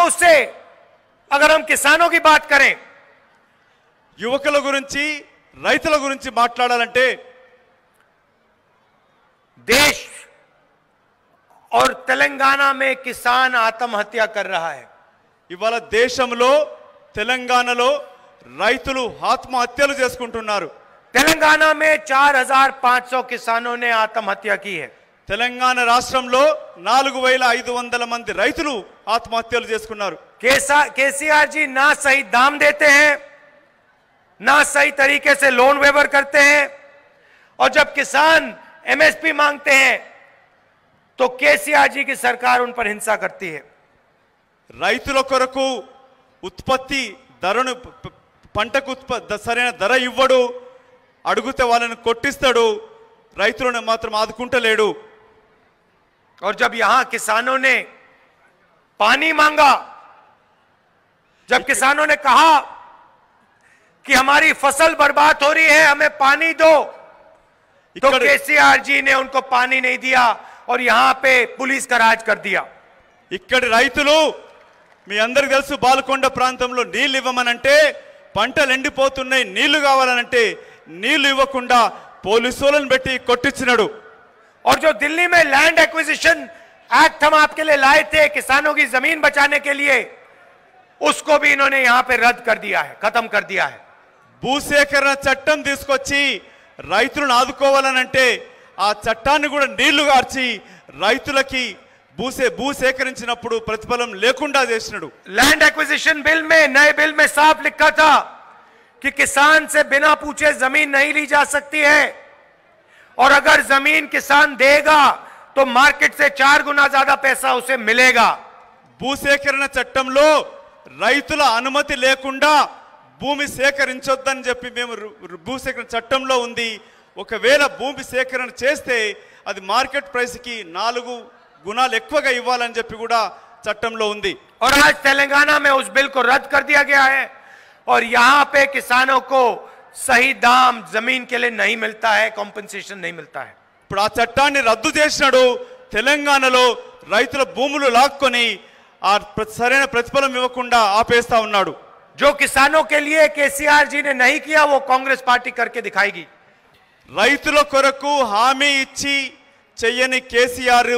उससे अगर हम किसानों की बात करें, యువకుల గురించి రైతుల గురించి మాట్లాడాలంటే देश और तेलंगाना में किसान आत्महत्या कर रहा है। ఇవాళ దేశంలో తెలంగాణలో రైతులు ఆత్మహత్యలు చేసుకుంటున్నారు। तेलंगाना में 4500 किसानों ने आत्महत्या की है। తెలంగాణ రాష్ట్రంలో 4500 మంది రైతులు ఆత్మహత్యలు చేసుకున్నారు। केसीआर जी ना सही दाम देते हैं, ना सही तरीके से लोन वेवर करते हैं, और जब किसान एमएसपी मांगते हैं तो केसीआर जी की सरकार उन पर हिंसा करती है। రైతుల కొరకు ఉత్పత్తి ధరను పంటకు సరైన ధర ఇవ్వడు, అడుగుతే వాళ్ళని కొట్టిస్తాడు, రైతులను మాత్రం ఆదుకుంటలేడు। और जब यहां किसानों ने पानी मांगा, जब किसानों ने कहा कि हमारी फसल बर्बाद हो रही है, हमें पानी दो, तो केसीआर जी ने उनको पानी नहीं दिया और यहां पे पुलिस का राज कर दिया। ఇక్కడి రైతులు మీ అందరికీ తెలుసు, బాల్కొండ ప్రాంతంలో నీళ్లు ఇవ్వమనంటే పంటలు ఎండిపోతున్నాయి, నీళ్లు కావాలనంటే నీళ్లు ఇవ్వకుండా పోలీసులను పెట్టి కొట్టించినాడు। और जो दिल्ली में लैंड एक्विजिशन एक्ट हम आपके लिए लाए थे किसानों की जमीन बचाने के लिए, उसको भी इन्होंने यहां पे रद्द कर दिया है, खत्म कर दिया है। భూసేకరణ చట్టం తీసుకొచ్చి రైతులను ఆదుకోవాలనంటే ఆ చట్టాన్ని కూడా నీళ్లు గార్చి రైతులకి భూసేకరించినప్పుడు ప్రతిఫలం లేకుండా చేసినాడు। लैंड एक्विजिशन बिल में, नए बिल में साफ लिखा था कि किसान से बिना पूछे जमीन नहीं ली जा सकती है, और अगर जमीन किसान देगा तो मार्केट से 4 गुना ज्यादा पैसा उसे मिलेगा। భూసేకరణ చట్టంలో రైతుల అనుమతి లేకుండా భూమి సేకరించొద్దని చెప్పి మేము భూసేకరణ చట్టంలో ఉంది। ఒకవేళ భూమి సేకరణ చేస్తే అది మార్కెట్ ప్రైస్ కి 4 గుణాలు ఎక్కువగా ఇవ్వాలని చెప్పి కూడా చట్టంలో ఉంది। और आज तेलंगाना में उस बिल को रद्द कर दिया गया है, और यहां पे किसानों को सही दाम जमीन के लिए नहीं मिलता है, कॉम्पेंसेशन नहीं मिलता है। ఇప్పుడు ఆ చట్టాన్ని రద్దు చేసినాడు। తెలంగాణలో రైతుల భూములు లాక్కొని ఆ సరైన ప్రతిఫలం ఇవ్వకుండా ఆపేస్తా ఉన్నాడు। जो किसानों के लिए केसीआर जी ने नहीं किया, वो कांग्रेस पार्टी करके दिखाएगी। రైతుల కొరకు హామీ ఇచ్చి చెయ్యని కేసీఆర్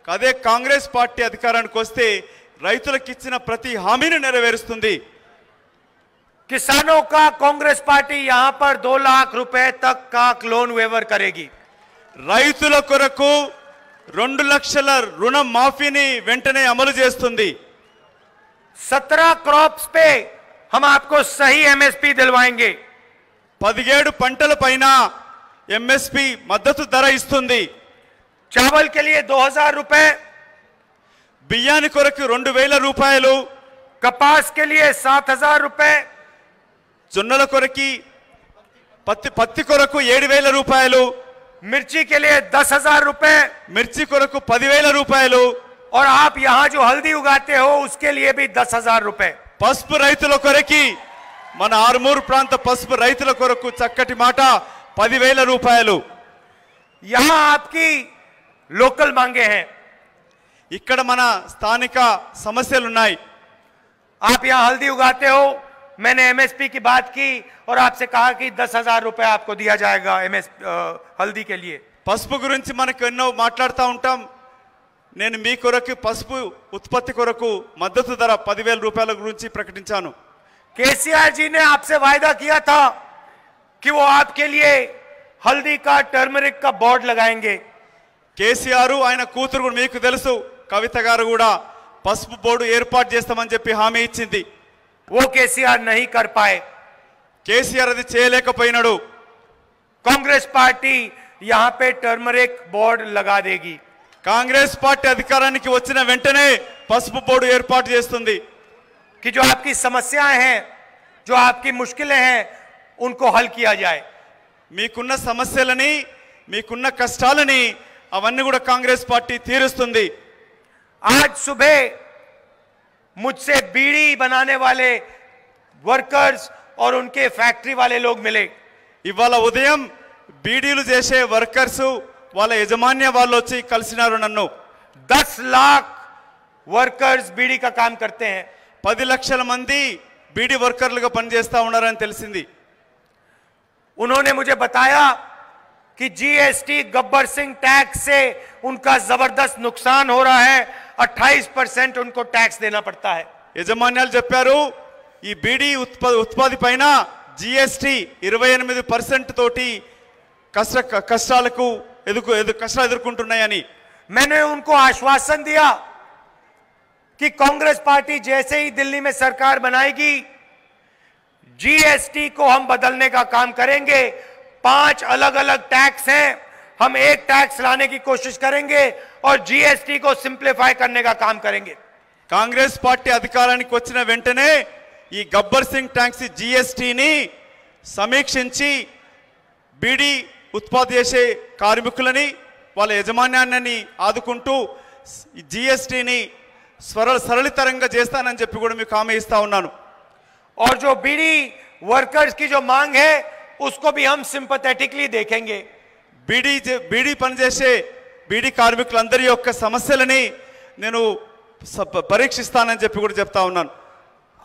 అదే కాంగ్రెస్ పార్టీ అధికారానికి వస్తే రైతులకు ఇచ్చిన ప్రతి హామీని నెరవేరుస్తుంది। किसानों का कांग्रेस पार्टी यहां पर 2 लाख रुपए तक का लोन वेवर करेगी। రైతుల కొరకు 2 లక్షల రుణ మాఫీని వెంటనే అమలు చేస్తుంది। 17 क्रॉप्स पे हम आपको सही एमएसपी दिलवाएंगे। 17 పంటల పైన ఎంఎస్పి మద్దతు ధర ఇస్తుంది। चावल के लिए 2000 रुपए, బియ్యాని కొరకు 2000 రూపాయలు, कपास के लिए 7000 रुपए, జొన్నల కొరకు పత్తి కొరకు 7000 రూపాయలు, मिर्ची के लिए 10,000 रुपए, మిర్చి కొరకు 10,000 రూపాయలు, और आप यहां जो हल्दी उगाते हो उसके लिए भी 10,000 रुपए। పసుపు రైతుల కొరకు మన ఆర్మూర్ ప్రాంత పసుపు రైతుల కొరకు చక్కటి మాట 10,000 రూపాయలు। यहां आपकी लोकल मांगे हैं, ఇక్కడ మన స్థానిక సమస్యలు ఉన్నాయి। आप यहां हल्दी उगाते हो, मैंने एमएसपी की बात की और आपसे कहा कि 10,000 रुपए आपको दिया जाएगा हल्दी के लिए। పసుపు గురించి మనకు ఎన్నో మాట్లాడుతూ ఉంటాం। నేను మీ కొరకు పసుపు ఉత్పత్తి కొరకు మద్దతు ధర 10,000 రూపాయల గురించి ప్రకటించాను। केसीआर जी ने आपसे वायदा किया था कि वो आपके लिए हल्दी का, टर्मरिक का बोर्ड लगाएंगे। కేసీఆర్ ఆయన కూతురు మీకు తెలుసు కవిత గారు కూడా పసుపు బోర్డు ఏర్పాటు చేస్తామని చెప్పి హామీ ఇచ్చింది। वो केसीआर नहीं कर पाए। కేసీఆర్ అది చేయలేకపోయినాడు। कांग्रेस पार्टी यहां पे टर्मरिक बोर्ड लगा देगी। కాంగ్రెస్ పార్టీ అధికారానికి వచ్చిన వెంటనే పసుపు బోర్డు ఏర్పాటు చేస్తుంది। कि जो आपकी समस्याएं हैं, जो आपकी मुश्किलें हैं, उनको हल किया जाए। మీకున్న సమస్యలని, మీకున్న కష్టాలని అవన్నీ కూడా కాంగ్రెస్ పార్టీ తీరుస్తుంది। आज सुबह मुझसे बीड़ी बनाने वाले वर्कर्स और उनके फैक्ट्री वाले लोग मिले। ఇవాళ ఉదయం బీడీలు చేసే వర్కర్స్ వాళ్ళ యజమాన్య వాళ్ళు వచ్చి కలిసినారు నన్ను। 10 लाख वर्कर्स बीड़ी का काम करते हैं। 10 లక్షల మంది బీడీ వర్కర్లుగా పనిచేస్తా ఉన్నారని తెలిసింది। उन्होंने मुझे बताया कि जीएसटी गब्बर सिंह टैक्स से उनका जबरदस्त नुकसान हो रहा है, 28% उनको टैक्स देना पड़ता है। యజమాన్యాలు చెప్పారు ఈ బీడీ ఉత్పత్తి పైన జీఎస్టీ 28% తోటి కష్టాలు ఎదుర్కొంటున్నాయని। मैंने उनको आश्वासन दिया कि कांग्रेस पार्टी जैसे ही दिल्ली में सरकार बनाएगी जीएसटी को हम बदलने का काम करेंगे। 5 अलग अलग टैक्स हैं, हम एक टैक्स लाने की कोशिश करेंगे और जीएसटी को सिंप्लीफाई करने का काम करेंगे। కాంగ్రెస్ పార్టీ అధికారానికి వచ్చిన వెంటనే ఈ గబ్బర్ సింగ్ ట్యాక్స్ జీఎస్టీని సమీక్షించి బీడీ ఉత్పత్తి చేసే కార్మికులని వాళ్ళ యజమాన్యాన్ని ఆదుకుంటూ జీఎస్టీని సరళీతరంగా చేస్తానని చెప్పి కూడా మీకు హామీ ఇస్తా ఉన్నాను। और जो बीड़ी वर्कर्स की जो मांग है उसको भी हम सिंपैथेटिकली देखेंगे। బీడీ పనిచేసే బీడీ కార్మికులందరి యొక్క సమస్యలని నేను పరీక్షిస్తానని చెప్పి కూడా చెప్తా ఉన్నాను।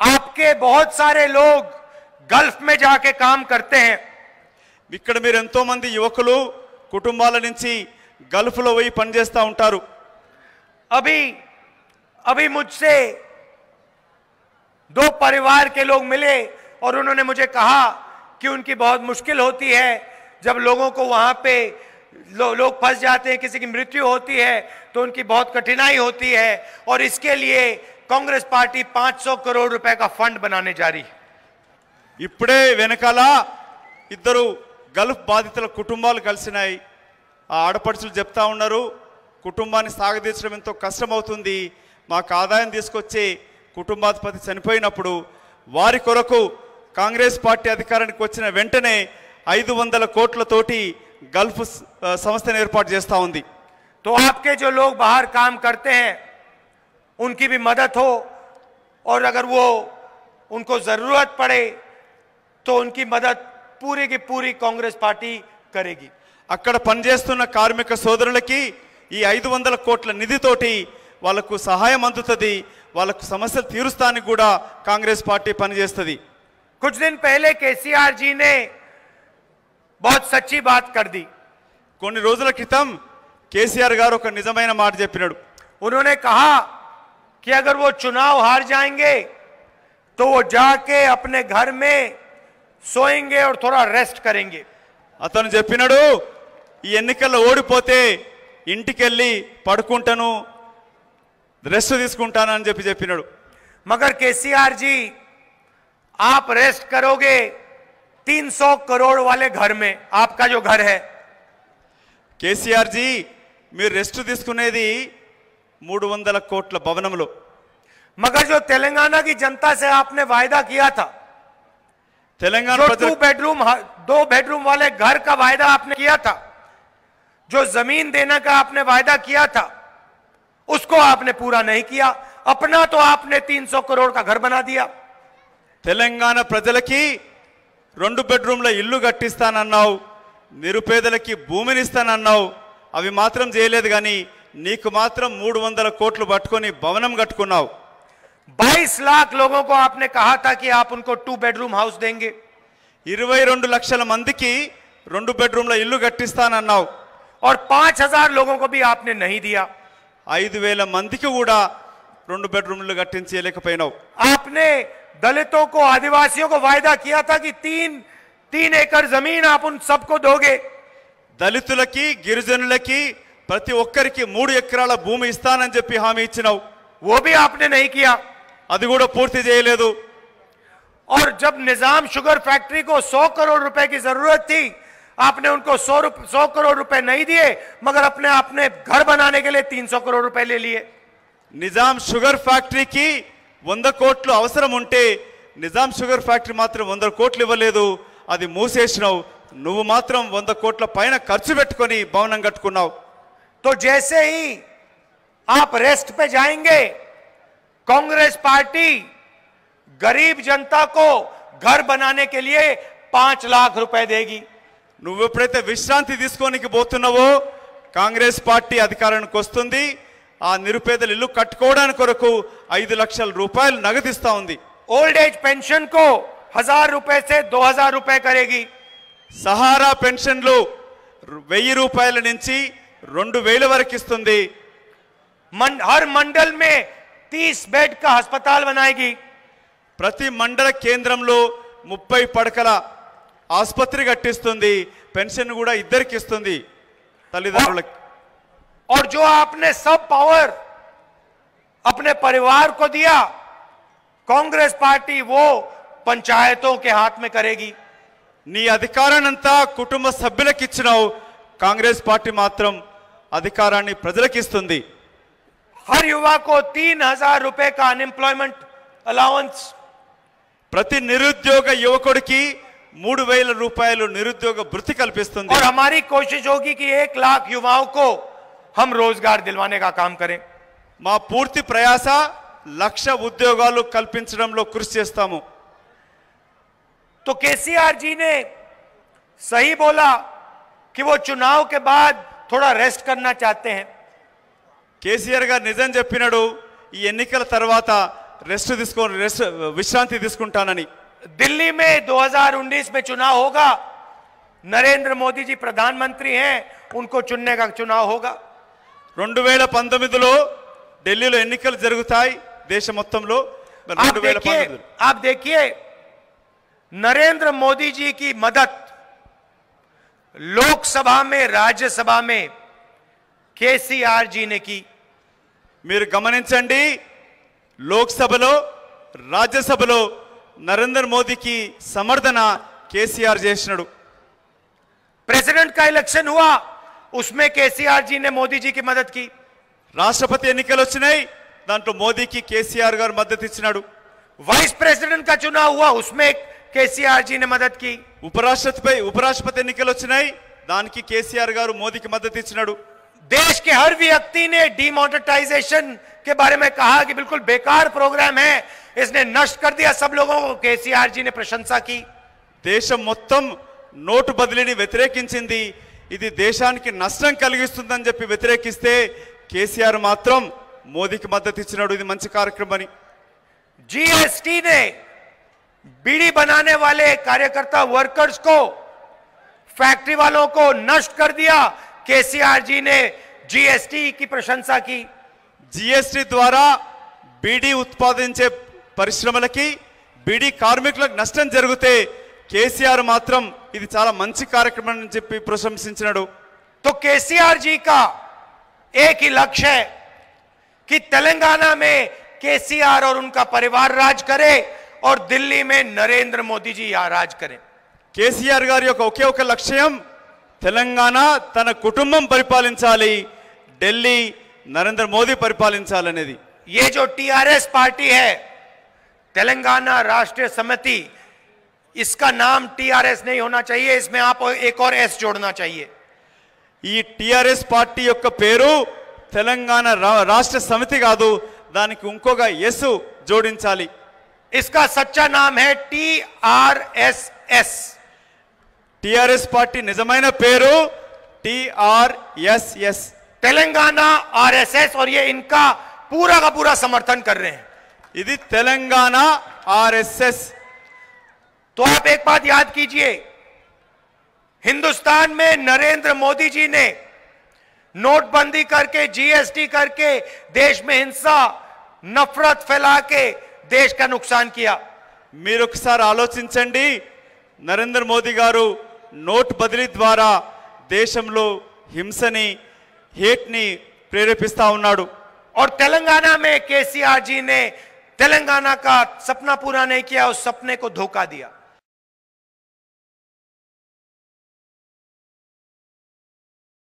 आपके बहुत सारे लोग गल्फ में जाके काम करते हैं। ఇక్కడ మీరు ఎంతో మంది యువకులు కుటుంబాల నుంచి గల్ఫ్ లో పోయి పనిచేస్తా ఉంటారు। अभी मुझसे 2 परिवार के लोग मिले और उन्होंने मुझे कहा कि उनकी बहुत मुश्किल होती है जब लोगों को वहां पे लोग फंस जाते हैं, किसी की मृत्यु होती है तो उनकी बहुत कठिनाई होती है और इसके लिए कांग्रेस पार्टी 500 करोड़ रुपए का फंड बनाने जा रही है। ఇప్పుడే వెనకాల ఇద్దరు గల్ఫ్ బాధితుల కుటుంబాలు కలిసినాయి। ఆ ఆడపడుచులు చెప్తా ఉన్నారు కుటుంబాన్ని సాగదీర్చడం ఎంతో కష్టమవుతుంది, మాకు ఆదాయం తీసుకొచ్చే కుటుంబాధిపతి చనిపోయినప్పుడు వారి కొరకు కాంగ్రెస్ పార్టీ అధికారానికి వచ్చిన వెంటనే 500 కోట్లతోటి గల్ఫ్ సంస్థను ఏర్పాటు చేస్తా ఉంది। तो आपके जो लोग बाहर काम करते हैं उनकी भी मदद हो और अगर वो उनको जरूरत पड़े तो उनकी मदद पूरी की पूरी कांग्रेस पार्टी करेगी। అక్కడ పనిచేస్తున్న కార్మిక సోదరులకి ఈ 500 కోట్ల నిధితోటి వాళ్ళకు సహాయం అందుతుంది, వాళ్ళకు సమస్యలు తీరుస్తానికి కూడా కాంగ్రెస్ పార్టీ పనిచేస్తుంది। कुछ दिन पहले केसीआर जी ने बहुत सच्ची बात कर दी। కొన్ని రోజుల క్రితం కేసీఆర్ గారు ఒక నిజమైన మాట చెప్పినాడు। उन्होंने कहा कि अगर वो चुनाव हार जाएंगे तो वो जाके अपने घर में सोएंगे और थोड़ा रेस्ट करेंगे। అతను చెప్పినాడు ఈ ఎన్నికల్లో ఓడిపోతే ఇంటికెళ్ళి పడుకుంటాను, రెస్ట్ తీసుకుంటానని చెప్పినాడు। मगर केसीआर जी आप रेस्ट करोगे 300 करोड़ वाले घर में, आपका जो घर है। కేసీఆర్ జీ మీరు రెస్ట్ తీసుకునేది 300 కోట్ల భవనంలో। मगर जो तेलंगाना की जनता से आपने वायदा किया था, తెలంగాణ जो ప్రజలు 2 बेडरूम वाले घर का वायदा आपने किया था, जो जमीन देने का आपने वायदा किया था, उसको आपने पूरा नहीं किया। अपना तो आपने 300 करोड़ का घर बना दिया। తెలంగాణ ప్రజలకి 2 బెడ్రూమ్ల ఇల్లు కట్టిస్తానన్నావు, నిరుపేదలకి భూమిని ఇస్తానన్నావు, అవి మాత్రం చేయలేదు కానీ నీకు మాత్రం 300 కోట్లు పట్టుకొని భవనం కట్టుకున్నావు। 22 लाख लोगों को आपने कहा था कि आप उनको 2 बेडरूम हाउस देंगे। 22 లక్షల మందికి 2 బెడ్రూమ్ల ఇల్లు కట్టిస్తానన్నావు और 5000 लोगों को भी आपने नहीं दिया। 5000 మందికి కూడా 2 బెడ్రూమ్లు కట్టించలేకపోయినావు। आपने दलितों को, आदिवासियों को वायदा किया था कि 3 एकड़ जमीन आप उन सबको दोगे। దళితులకి గిరిజనులకి ప్రతి ఒక్కరికి 3 ఎకరాల భూమి ఇస్తానని చెప్పి హామీ ఇచ్చినావు, वो भी आपने नहीं किया। అది కూడా పూర్తి చేయలేదు। और जब निजाम शुगर फैक्ट्री को 100 करोड़ रुपए की जरूरत थी, आपने उनको 100 करोड़ रुपए नहीं दिए, मगर अपने घर बनाने के लिए 300 करोड़ रुपए ले लिए। నిజాం షుగర్ ఫ్యాక్టరీకి 100 కోట్లు అవసరం ఉంటే నిజాం షుగర్ ఫ్యాక్టరీ మాత్రం 100 కోట్లు ఇవ్వలేదు, అది మూసేసినావు। నువ్వు మాత్రం 100 కోట్ల పైన ఖర్చు పెట్టుకొని భవనం కట్టుకున్నావు। तो जैसे ही आप रेस्ट पे जाएंगे, कांग्रेस पार्टी गरीब जनता को घर बनाने के लिए 5 लाख रुपए देगी। నువ్వు ఎప్పుడైతే విశ్రాంతి తీసుకోనికి పోతున్నావో కాంగ్రెస్ పార్టీ అధికారానికి వస్తుంది, ఆ నిరుపేదల ఇల్లు కట్టుకోవడానికి కొరకు 5 లక్షల రూపాయలు నగదిస్తా ఉంది. ओल्ड एज पेंशन को 1000 रुपए से 2000 रुपए करेगी. సహారా పెన్షన్లు 1000 రూపాయల నుంచి 2000 వరకు ఇస్తుంది. हर मंडल में 30 बेड का अस्पताल बनाएगी. ప్రతి మండల కేంద్రంలో 30 పడకల ఆసుపత్రి కట్టిస్తుంది. పెన్షన్ కూడా ఇద్దరికి ఇస్తుంది తల్లిదండ్రులకు. और जो आपने सब पावर अपने परिवार को दिया, कांग्रेस पार्टी वो पंचायतों के हाथ में करेगी. నీ అధికారాన్నంతా కుటుంబ సభ్యులకు ఇచ్చినావు, కాంగ్రెస్ పార్టీ మాత్రం అధికారాన్ని ప్రజలకు ఇస్తుంది. हर युवा को 3000 रुपए का अनएम्प्लॉयमेंट अलाउंस. ప్రతి నిరుద్యోగ యువకుడికి 3000 రూపాయలు నిరుద్యోగ భృతి కల్పిస్తుంది. और हमारी कोशिश होगी कि 1 लाख युवाओं को हम रोजगार दिलवाने का काम करें. మా పూర్తి ప్రయాస 1,00,000 ఉద్యోగాలు కల్పించడంలో కృషి చేస్తాము. तो केसीआर जी ने सही बोला कि वो चुनाव के बाद थोड़ा रेस्ट करना चाहते हैं. కేసీఆర్ గారు నిజం చెప్పినాడు, ఈ ఎన్నికల తర్వాత విశ్రాంతి తీసుకుంటానని. दिल्ली में 2019 में चुनाव होगा. नरेंद्र मोदी जी प्रधानमंत्री हैं, उनको चुनने का चुनाव होगा. 2019లో ఢిల్లీలో ఎన్నికలు జరుగుతాయి దేశ మొత్తంలో. आप देखिए नरेंद्र मोदी जी की मदद लोकसभा में, राज्यसभा में केसीआर जी ने की. మీరు గమనించండి, లోక్సభలో రాజ్యసభలో నరేంద్ర మోదీకి సమర్థన కేసీఆర్ చేసినాడు. प्रेसिडेंट का इलेक्शन हुआ, उसमें केसीआर जी ने मोदी जी की मदद की. రాష్ట్రపతి ఎన్నికలు వచ్చినాయి, దాంట్లో మోదీకి కేసీఆర్ గారు మద్దతు ఇచ్చినాడు. वाइस प्रेसिडेंट का चुनाव हुआ, उसमें केसीआर जी ने मदद की. ఉపరాష్ట్రపతి ఎన్నికలు వచ్చినాయి, దానికి కేసీఆర్ గారు మోదీకి మద్దతు ఇచ్చినాడు. देश के हर व्यक्ति ने डिमोनेटाइजेशन के बारे में कहा कि बिल्कुल बेकार प्रोग्राम है, इसने नष्ट कर दिया. सब लोगों को केसीआर जी ने प्रशंसा की. దేశం మొత్తం నోటు బదిలీని వ్యతిరేకించింది. ఇది దేశానికి నష్టం కలిగిస్తుందని చెప్పి వ్యతిరేకిస్తే కేసీఆర్ మాత్రం మోదీకి మద్దతు ఇచ్చినాడు. ఇది మంచి కార్యక్రమం అని. जीएसटी ने बीड़ी बनाने वाले कार्यकर्ता वर्कर्स को, फैक्ट्री वालों को नष्ट कर दिया. केसीआर जी ने जीएसटी की प्रशंसा की. జీఎస్టీ ద్వారా బీడీ ఉత్పాదించే పరిశ్రమలకి, బీడీ కార్మికులకు నష్టం జరిగితే కేసీఆర్ మాత్రం ఇది చాలా మంచి కార్యక్రమం అని చెప్పి ప్రశంసించినాడు. तो केसीआर जी का एक ही लक्ष्य है कि तेलंगाना में केसीआर और उनका परिवार राज करे और दिल्ली में नरेंद्र मोदी जी यहाँ राज करें. కేసీఆర్ గారి యొక్క ఒకే ఒక లక్ష్యం తెలంగాణ తన కుటుంబం పరిపాలించాలి, ఢిల్లీ నరేంద్ర మోదీ పరిపాలించాలనేది. ये जो टीआरएस पार्टी है, तेलंगाना राष्ट्रीय समिति, इसका नाम टीआरएस नहीं होना चाहिए, इसमें आप एक और एस जोड़ना चाहिए. ఈ టిఆర్ఎస్ పార్టీ యొక్క పేరు తెలంగాణ రాష్ట్ర సమితి కాదు, దానికి ఇంకొక ఎస్ జోడించాలి. इसका सच्चा नाम है टीआरएसएस. టిఆర్ఎస్ పార్టీ నిజమైన పేరు టిఆర్ఎస్ఎస్, तेलंगाना आरएसएस. और ये इनका पूरा का पूरा समर्थन कर रहे हैं. ఇది తెలంగాణ ఆర్ఎస్ఎస్. तो आप एक बात याद कीजिए, हिंदुस्तान में नरेंद्र मोदी जी ने नोटबंदी करके, जीएसटी करके देश में हिंसा, नफरत फैला के देश का नुकसान किया. మీరు ఒకసారి ఆలోచించండి, నరేంద్ర మోదీ గారు నోట్ బదిలీ ద్వారా దేశంలో హింసని, హేట్ని ప్రేరేపిస్తా ఉన్నాడు. और तेलंगाना में केसीआर जी ने तेलंगाना का सपना पूरा नहीं किया, उस सपने को धोखा दिया.